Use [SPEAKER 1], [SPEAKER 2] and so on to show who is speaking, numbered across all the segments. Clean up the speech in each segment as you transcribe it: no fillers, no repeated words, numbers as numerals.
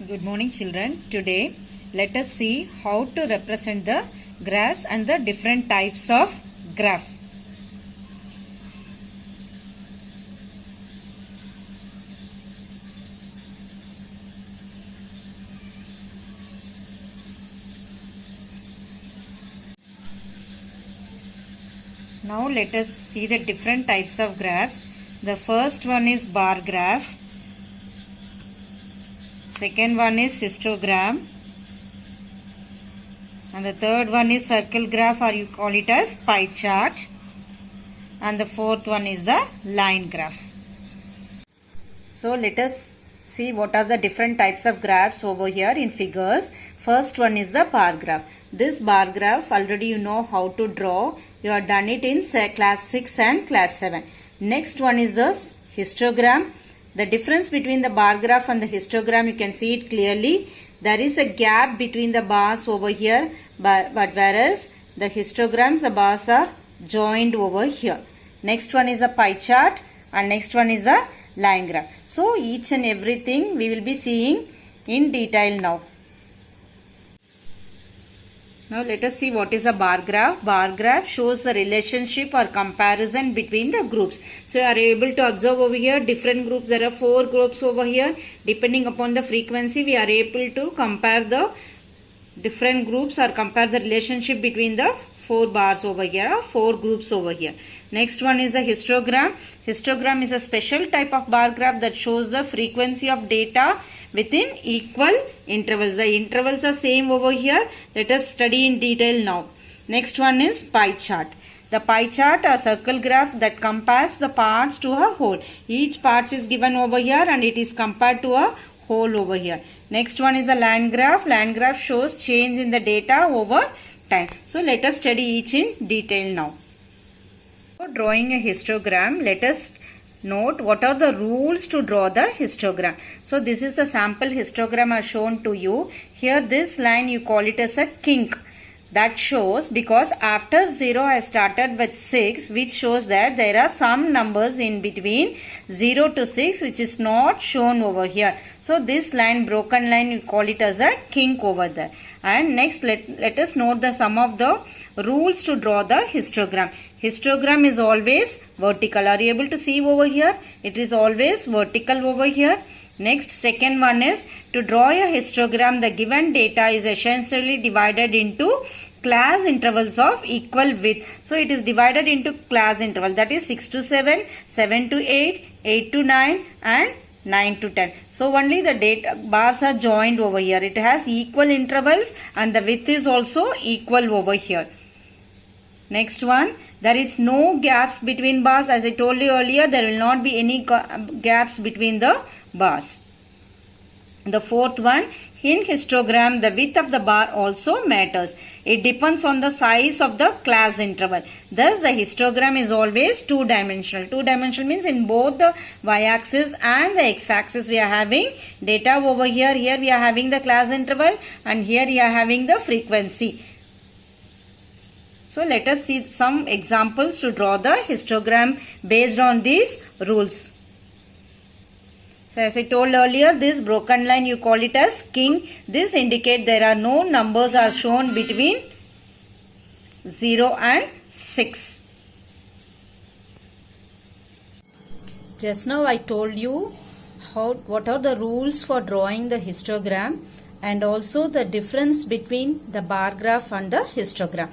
[SPEAKER 1] Good morning children. Today let us see how to represent the graphs and the different types of graphs. Now let us see the different types of graphs. The first one is bar graph. Second one is histogram, and the third one is circle graph, or you call it as pie chart, and the fourth one is the line graph. So let us see what are the different types of graphs over here in figures. First one is the bar graph. This bar graph already you know how to draw. You have done it in class 6 and class 7. Next one is the histogram. The difference between the bar graph and the histogram, you can see it clearly. There is a gap between the bars over here, but whereas the histograms, the bars are joined over here. Next one is a pie chart, and next one is a line graph. So each and everything we will be seeing in detail now. Now let us see what is a bar graph. Bar graph shows the relationship or comparison between the groups. So you are able to observe over here different groups. There are 4 groups over here. Depending upon the frequency, we are able to compare the different groups or compare the relationship between the 4 bars over here or 4 groups over here. Next one is the histogram. Histogram is a special type of bar graph that shows the frequency of data within equal intervals. The intervals are same over here. Let us study in detail now. Next one is pie chart. The pie chart, a circle graph that compares the parts to a whole. Each part is given over here and it is compared to a whole over here. Next one is a line graph. Line graph shows change in the data over time. So let us study each in detail now. For drawing a histogram, let us note what are the rules to draw the histogram. So this is the sample histogram I have shown to you. Here this line you call it as a kink. That shows because after 0 I started with 6, which shows that there are some numbers in between 0 to 6 which is not shown over here. So this line, broken line, you call it as a kink over there. And next let us note the some of the rules to draw the histogram. Histogram is always vertical. Are you able to see over here? It is always vertical over here. Next, second one is to draw a histogram. The given data is essentially divided into class intervals of equal width. So it is divided into class interval, that is 6 to 7, 7 to 8, 8 to 9 and 9 to 10. So only the data bars are joined over here. It has equal intervals and the width is also equal over here. Next one, there is no gaps between bars. As I told you earlier, there will not be any gaps between the bars. The fourth one, in histogram, the width of the bar also matters. It depends on the size of the class interval. Thus, the histogram is always two-dimensional. Two-dimensional means in both the y-axis and the x-axis we are having data over here. Here we are having the class interval and here we are having the frequency. So let us see some examples to draw the histogram based on these rules. So as I told earlier, this broken line you call it as kink. This indicates there are no numbers are shown between 0 and 6. Just now I told you what are the rules for drawing the histogram and also the difference between the bar graph and the histogram.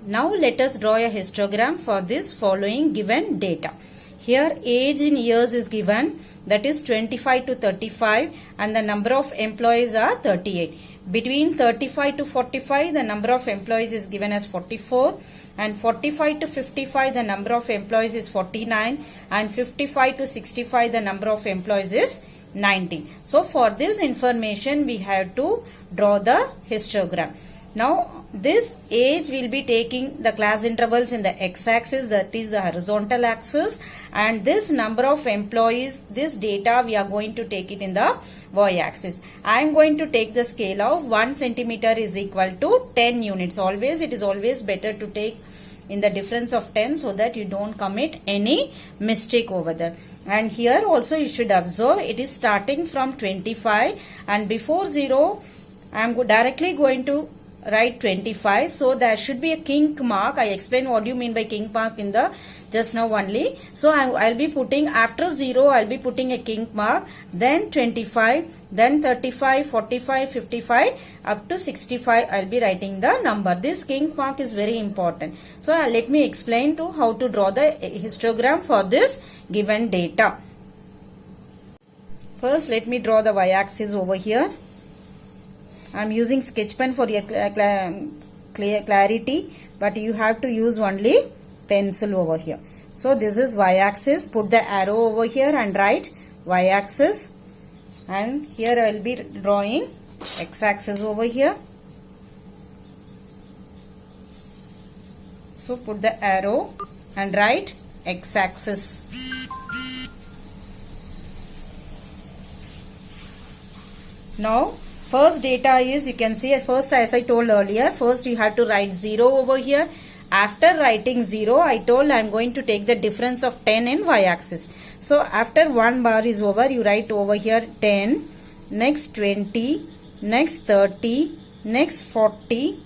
[SPEAKER 1] Now let us draw a histogram for this following given data. Here age in years is given, that is 25 to 35, and the number of employees are 38. Between 35 to 45 the number of employees is given as 44, and 45 to 55 the number of employees is 49, and 55 to 65 the number of employees is 19. So for this information we have to draw the histogram. Now this age will be taking the class intervals in the x-axis, that is the horizontal axis, and this number of employees, this data we are going to take it in the y-axis. I am going to take the scale of 1 centimeter is equal to 10 units. Always it is always better to take in the difference of 10 so that you don't commit any mistake over there. And here also you should observe it is starting from 25, and before 0 I am directly going to write 25. So there should be a kink mark. I explain what do you mean by kink mark in the just now only. So I'll be putting after 0 I'll be putting a kink mark, then 25, then 35, 45, 55 up to 65 I'll be writing the number. This kink mark is very important. So let me explain to how to draw the histogram for this given data. First let me draw the y-axis over here. I am using sketch pen for your clarity, but you have to use only pencil over here. So this is y-axis. Put the arrow over here and write y-axis, and here I will be drawing x-axis over here. So put the arrow and write x-axis. Now first data is, you can see first, as I told earlier, first you have to write 0 over here. After writing 0, I told I am going to take the difference of 10 in y-axis. So after one bar is over, you write over here 10, next 20, next 30, next 40,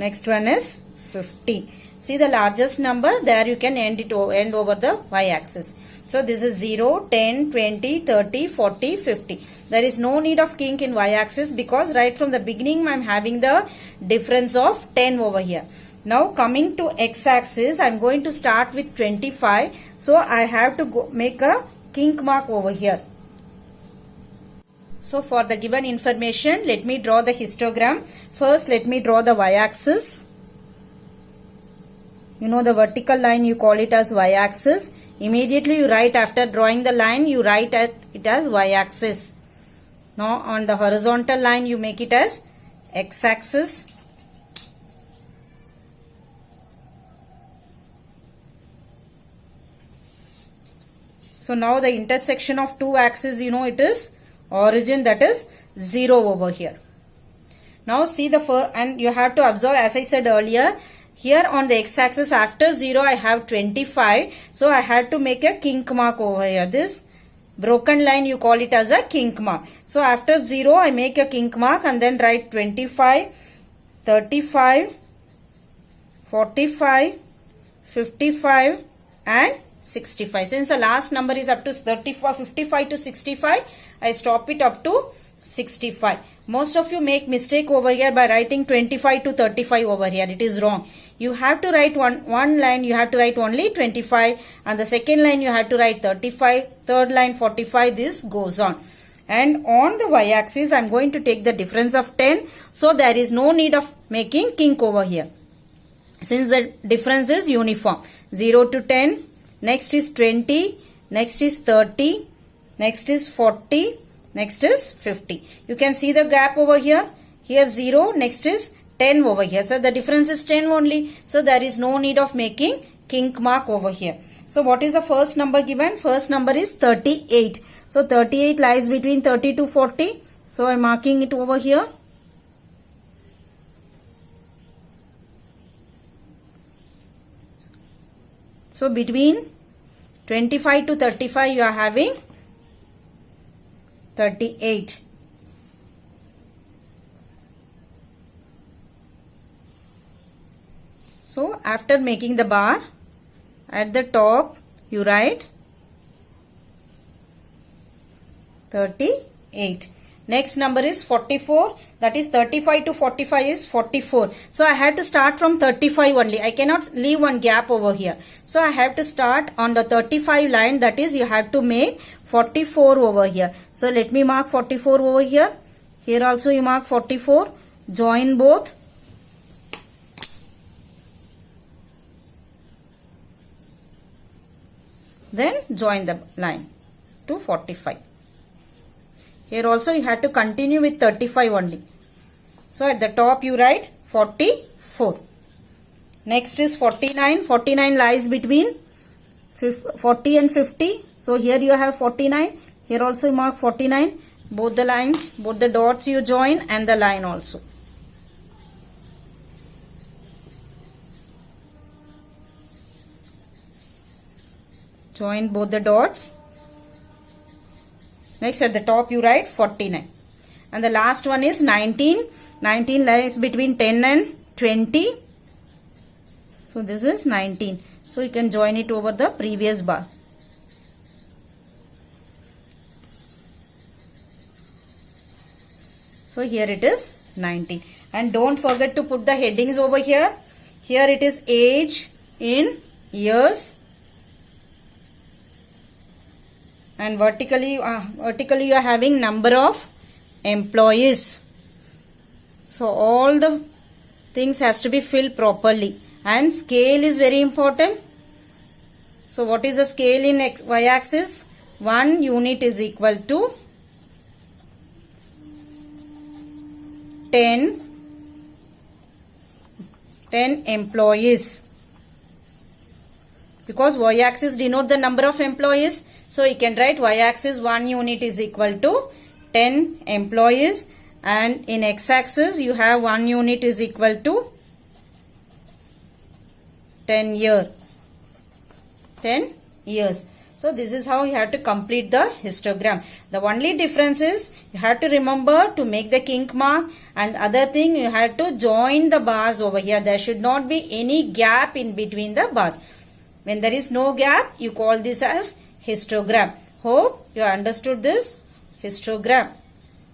[SPEAKER 1] next one is 50. See the largest number, there you can end over the y-axis. So this is 0, 10, 20, 30, 40, 50. There is no need of kink in y-axis because right from the beginning I am having the difference of 10 over here. Now coming to x-axis, I am going to start with 25. So I have to make a kink mark over here. So for the given information, let me draw the histogram. First let me draw the y-axis. You know the vertical line, you call it as y-axis. Immediately you write, after drawing the line, you write it as y-axis. Now on the horizontal line you make it as x-axis. So now the intersection of two axes, you know, it is origin, that is 0 over here. Now see the first, and you have to observe, as I said earlier, here on the x-axis after 0 I have 25. So I had to make a kink mark over here. This broken line you call it as a kink mark. So after 0 I make a kink mark and then write 25, 35, 45, 55 and 65. Since the last number is up to 55 to 65, I stop it up to 65. Most of you make mistake over here by writing 25 to 35 over here. It is wrong. You have to write one line, you have to write only 25, and the second line you have to write 35, third line 45, this goes on. And on the y-axis I am going to take the difference of 10. So there is no need of making kink over here, since the difference is uniform. 0 to 10, next is 20, next is 30, next is 40, next is 50. You can see the gap over here. Here 0, next is 10 over here. So the difference is 10 only. So there is no need of making kink mark over here. So what is the first number given? First number is 38. So 38 lies between 30 to 40. So I am marking it over here. So between 25 to 35 you are having 38. So after making the bar, at the top you write 38. Next number is 44. That is 35 to 45 is 44. So I have to start from 35 only. I cannot leave one gap over here. So I have to start on the 35 line. That is, you have to make 44 over here. So let me mark 44 over here. Here also you mark 44. Join both. Then join the line to 45. Here also you have to continue with 35 only. So at the top you write 44. Next is 49. 49 lies between 40 and 50. So here you have 49. Here also you mark 49. Both the lines, both the dots you join and the line also. Join both the dots. Next at the top you write 49. And the last one is 19. 19 lies between 10 and 20. So this is 19. So you can join it over the previous bar. So here it is 19. And don't forget to put the headings over here. Here it is age in years. And vertically you are having number of employees. So all the things has to be filled properly. And scale is very important. So what is the scale in y-axis? 1 unit is equal to 10 employees. Because y-axis denote the number of employees. So you can write y-axis 1 unit is equal to 10 employees. And in x-axis you have 1 unit is equal to 10 years. So this is how you have to complete the histogram. The only difference is you have to remember to make the kink mark, and other thing you have to join the bars over here. There should not be any gap in between the bars. When there is no gap, you call this as histogram. Hope you understood this histogram.